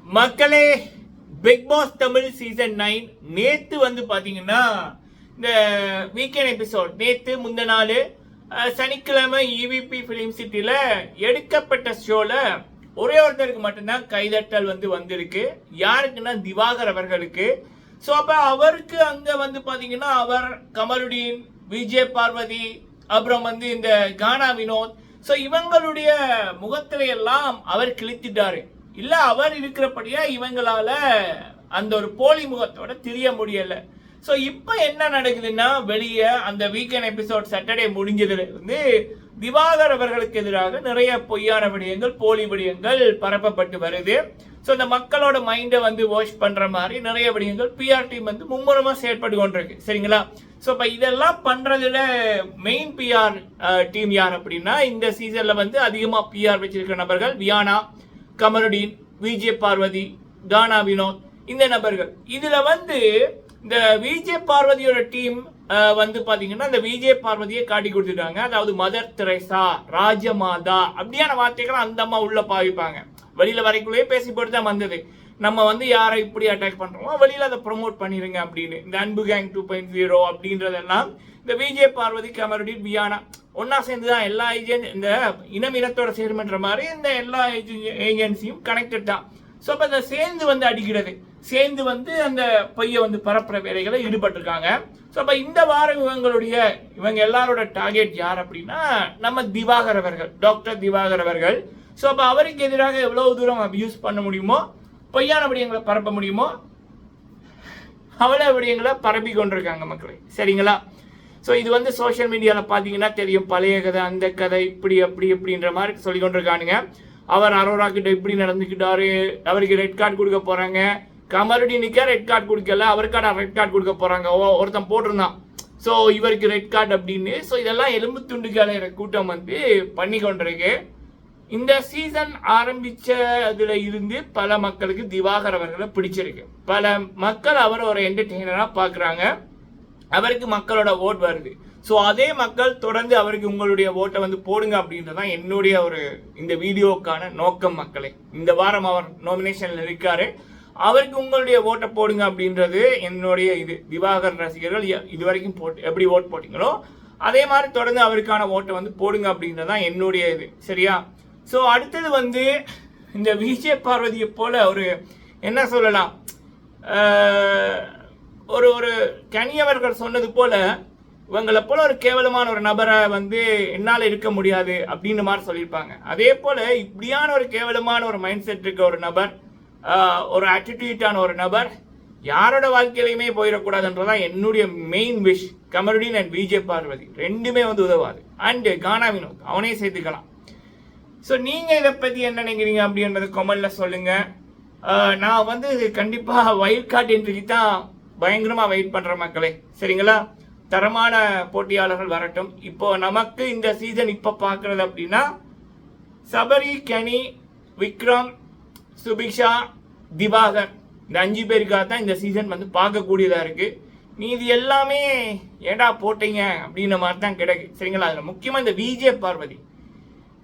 மக்களே, big pass Tamil season 9 நேத்து வந்து பாத்தீங்கன்னா இந்த வீக்கெண்ட் எபிசோட் நேத்து முந்த நாள் சனிக்கிழமை இவிபி பிலிம் சிட்டில எடுக்கப்பட்ட ஷோல ஒரே ஒருத்தருக்கு மட்டும்தான் கைதட்டல் வந்திருக்கு. யாருக்குன்னா திவாகர் அவர்களுக்கு. ஸோ அப்போ அவருக்கு அங்கே வந்து பார்த்தீங்கன்னா அவர் கமருடீன், விஜய் பார்வதி, அப்புறம் இந்த கானா வினோத், ஸோ இவங்களுடைய முகத்தில எல்லாம் அவர் கிழித்திட்டாரு. இல்லை அவர் இருக்கிறபடியா இவங்களால அந்த ஒரு போலி முகத்தோட தெரிய முடியலை. ஸோ இப்போ என்ன நடக்குதுன்னா, வெளியே அந்த வீக்கெண்ட் எபிசோட் சாட்டர்டே முடிஞ்சதுல இருந்து திவாகர் அவர்களுக்கு எதிராக நிறைய பொய்யான விடயங்கள், போலி விடயங்கள் பரப்பப்பட்டு வருது. ஸோ இந்த மக்களோட மைண்டை வாஷ் பண்ற மாதிரி நிறைய விடயங்கள் பிஆர் டீம் மும்முரமா செயற்பட்டு கொண்டிருக்கு. சரிங்களா? ஸோ இப்போ இதெல்லாம் பண்றதுல மெயின் பிஆர் டீம் யார் அப்படின்னா, இந்த சீசன்ல அதிகமாக பிஆர் வச்சிருக்கிற நபர்கள் வியானா, கமருடீன், விஜய் பார்வதி, கானா வினோத், இந்த நபர்கள். இதுல இந்த விஜய் பார்வதியோட டீம் பாத்தீங்கன்னா இந்த விஜய் பார்வதியை காட்டி கொடுத்துட்டாங்க. அதாவது மதர் தெரேசா, ராஜமாதா அப்படியான வார்த்தைகள் அந்த அம்மா உள்ள பாவிப்பாங்க. வெளியில வரைக்குள்ளேயே பேசி போட்டு தான் வந்தது. நம்ம யாரை இப்படி அட்டாக் பண்றோமோ வெளியில அதை ப்ரொமோட் பண்ணிருங்க அப்படின்னு. இந்த அன்பு கேங் 2.0 அப்படின்றதெல்லாம் இந்த விஜய் பார்வதி, கமருடீன், வியானா ஒன்னா சேர்ந்துதான் எல்லா ஏஜென்ட், இந்த இனத்தோட சேர்மன்ற மாதிரி இந்த எல்லா ஏஜென்சியும் கனெக்டட் தான். ஸோ அப்போ அதை சேர்ந்து அடிக்கிறது, சேர்ந்து அந்த பைய பரப்புற வேலைகளை ஈடுபட்டிருக்காங்க. ஸோ அப்போ இந்த வாரம் இவங்க எல்லாரோட டார்கெட் யார் அப்படின்னா, நம்ம திவாகர் அவர்கள், டாக்டர் திவாகர் அவர்கள். ஸோ அப்போ அவருக்கு எதிராக எவ்வளவு தூரம் அபியூஸ் பண்ண முடியுமோ, பொய்யான விடயங்களை பரப்ப முடியுமோ அவ்வளவு விடயங்களை பரப்பி கொண்டிருக்காங்க மக்களே. சரிங்களா? ஸோ இது சோஷியல் மீடியாவில் பார்த்தீங்கன்னா தெரியும். பழைய கதை, அந்த கதை, இப்படி அப்படி இப்படின்ற மாதிரி சொல்லி கொண்டிருக்கானுங்க. அவர் அரோரா கிட்ட இப்படி நடந்துக்கிட்டாரு, அவருக்கு ரெட் கார்டு கொடுக்க போறாங்க. கமருடீனுக்கே ரெட் கார்டு கொடுக்கல, அவருக்கான ரெட் கார்டு கொடுக்க போறாங்க. ஒருத்தன் போட்டிருந்தான், ஸோ இவருக்கு ரெட் கார்டு அப்படின்னு. ஸோ இதெல்லாம் எலும்பு துண்டுக்கான கூட்டம் பண்ணி கொண்டிருக்கு. இந்த சீசன் ஆரம்பிச்சதுல இருந்து பல மக்களுக்கு திவாகர் அவர்களை பிடிச்சிருக்கு. பல மக்கள் அவரை ஒரு என்டர்டெய்னரா பாக்குறாங்க. அவருக்கு மக்களோட ஓட் வருது. ஸோ அதே மக்கள் தொடர்ந்து அவருக்கு உங்களுடைய ஓட்டை போடுங்க அப்படின்றதான் என்னுடைய ஒரு இந்த வீடியோக்கான நோக்கம் மக்களே. இந்த வாரம் அவர் நாமினேஷன்ல இருக்காரு. அவருக்கு உங்களுடைய ஓட்டை போடுங்க அப்படின்றது என்னுடைய இது. திவாகர் ரசிகர்கள் இதுவரைக்கும் எப்படி ஓட் போட்டீங்களோ அதே மாதிரி தொடர்ந்து அவருக்கான ஓட்டை போடுங்க அப்படின்றதான் என்னுடைய இது. சரியா? ஸோ அடுத்தது இந்த விஜய் பார்வதியை போல ஒரு என்ன சொல்லலாம், ஒரு கனியவர்கள் சொன்னது போல இவங்களை போல ஒரு கேவலமான ஒரு நபரை என்னால் இருக்க முடியாது அப்படின்னு மாதிரி சொல்லியிருப்பாங்க. அதே போல இப்படியான ஒரு கேவலமான ஒரு மைண்ட் செட் இருக்க ஒரு நபர், ஒரு ஆட்டிடியூட்டான ஒரு நபர் யாரோட வாழ்க்கையிலையுமே போயிடக்கூடாதுன்றதான் என்னுடைய main wish. Kamaruddin and Vijay Parvathi ரெண்டுமே உதவாது. அண்ட் கானா வினோத் அவனே சேர்த்துக்கலாம். ஸோ நீங்கள் இதை பற்றி என்ன நினைக்கிறீங்க அப்படின்றத கமெண்ட்ல சொல்லுங்க. நான் கண்டிப்பாக வைல்ட் கார்டு என்ட்ரிக்கு தான் பயங்கரமாக வெயிட் பண்ணுற மக்களே. சரிங்களா? தரமான போட்டியாளர்கள் வரட்டும். இப்போ நமக்கு இந்த சீசன் இப்போ பார்க்கறது அப்படின்னா சபரி, கனி, விக்ரம், சுபிக்ஷா, திவாகர், இந்த 5 பேருக்காக தான் இந்த சீசன் பார்க்கக்கூடியதாக இருக்கு. மீதி எல்லாமே ஏடா போட்டீங்க அப்படின்ற மாதிரி தான் கிடக்கு. சரிங்களா? அதில் முக்கியமாக இந்த விஜய் பார்வதி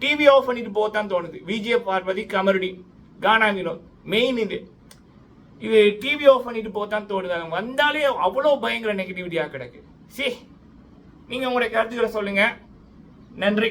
டிவி ஆஃப் பண்ணிட்டு போகத்தான் தோணுது. விஜய் பார்வதி, கமருடீன், கானா வினோத் மெயின் இது டிவி ஆஃப் பண்ணிட்டு போகத்தான் தோணுது. அவங்க வந்தாலே அவ்வளோ பயங்கர நெகட்டிவிட்டியாக கிடக்கு. சரி, நீங்கள் உங்களுடைய கருத்துக்களை சொல்லுங்கள். நன்றி.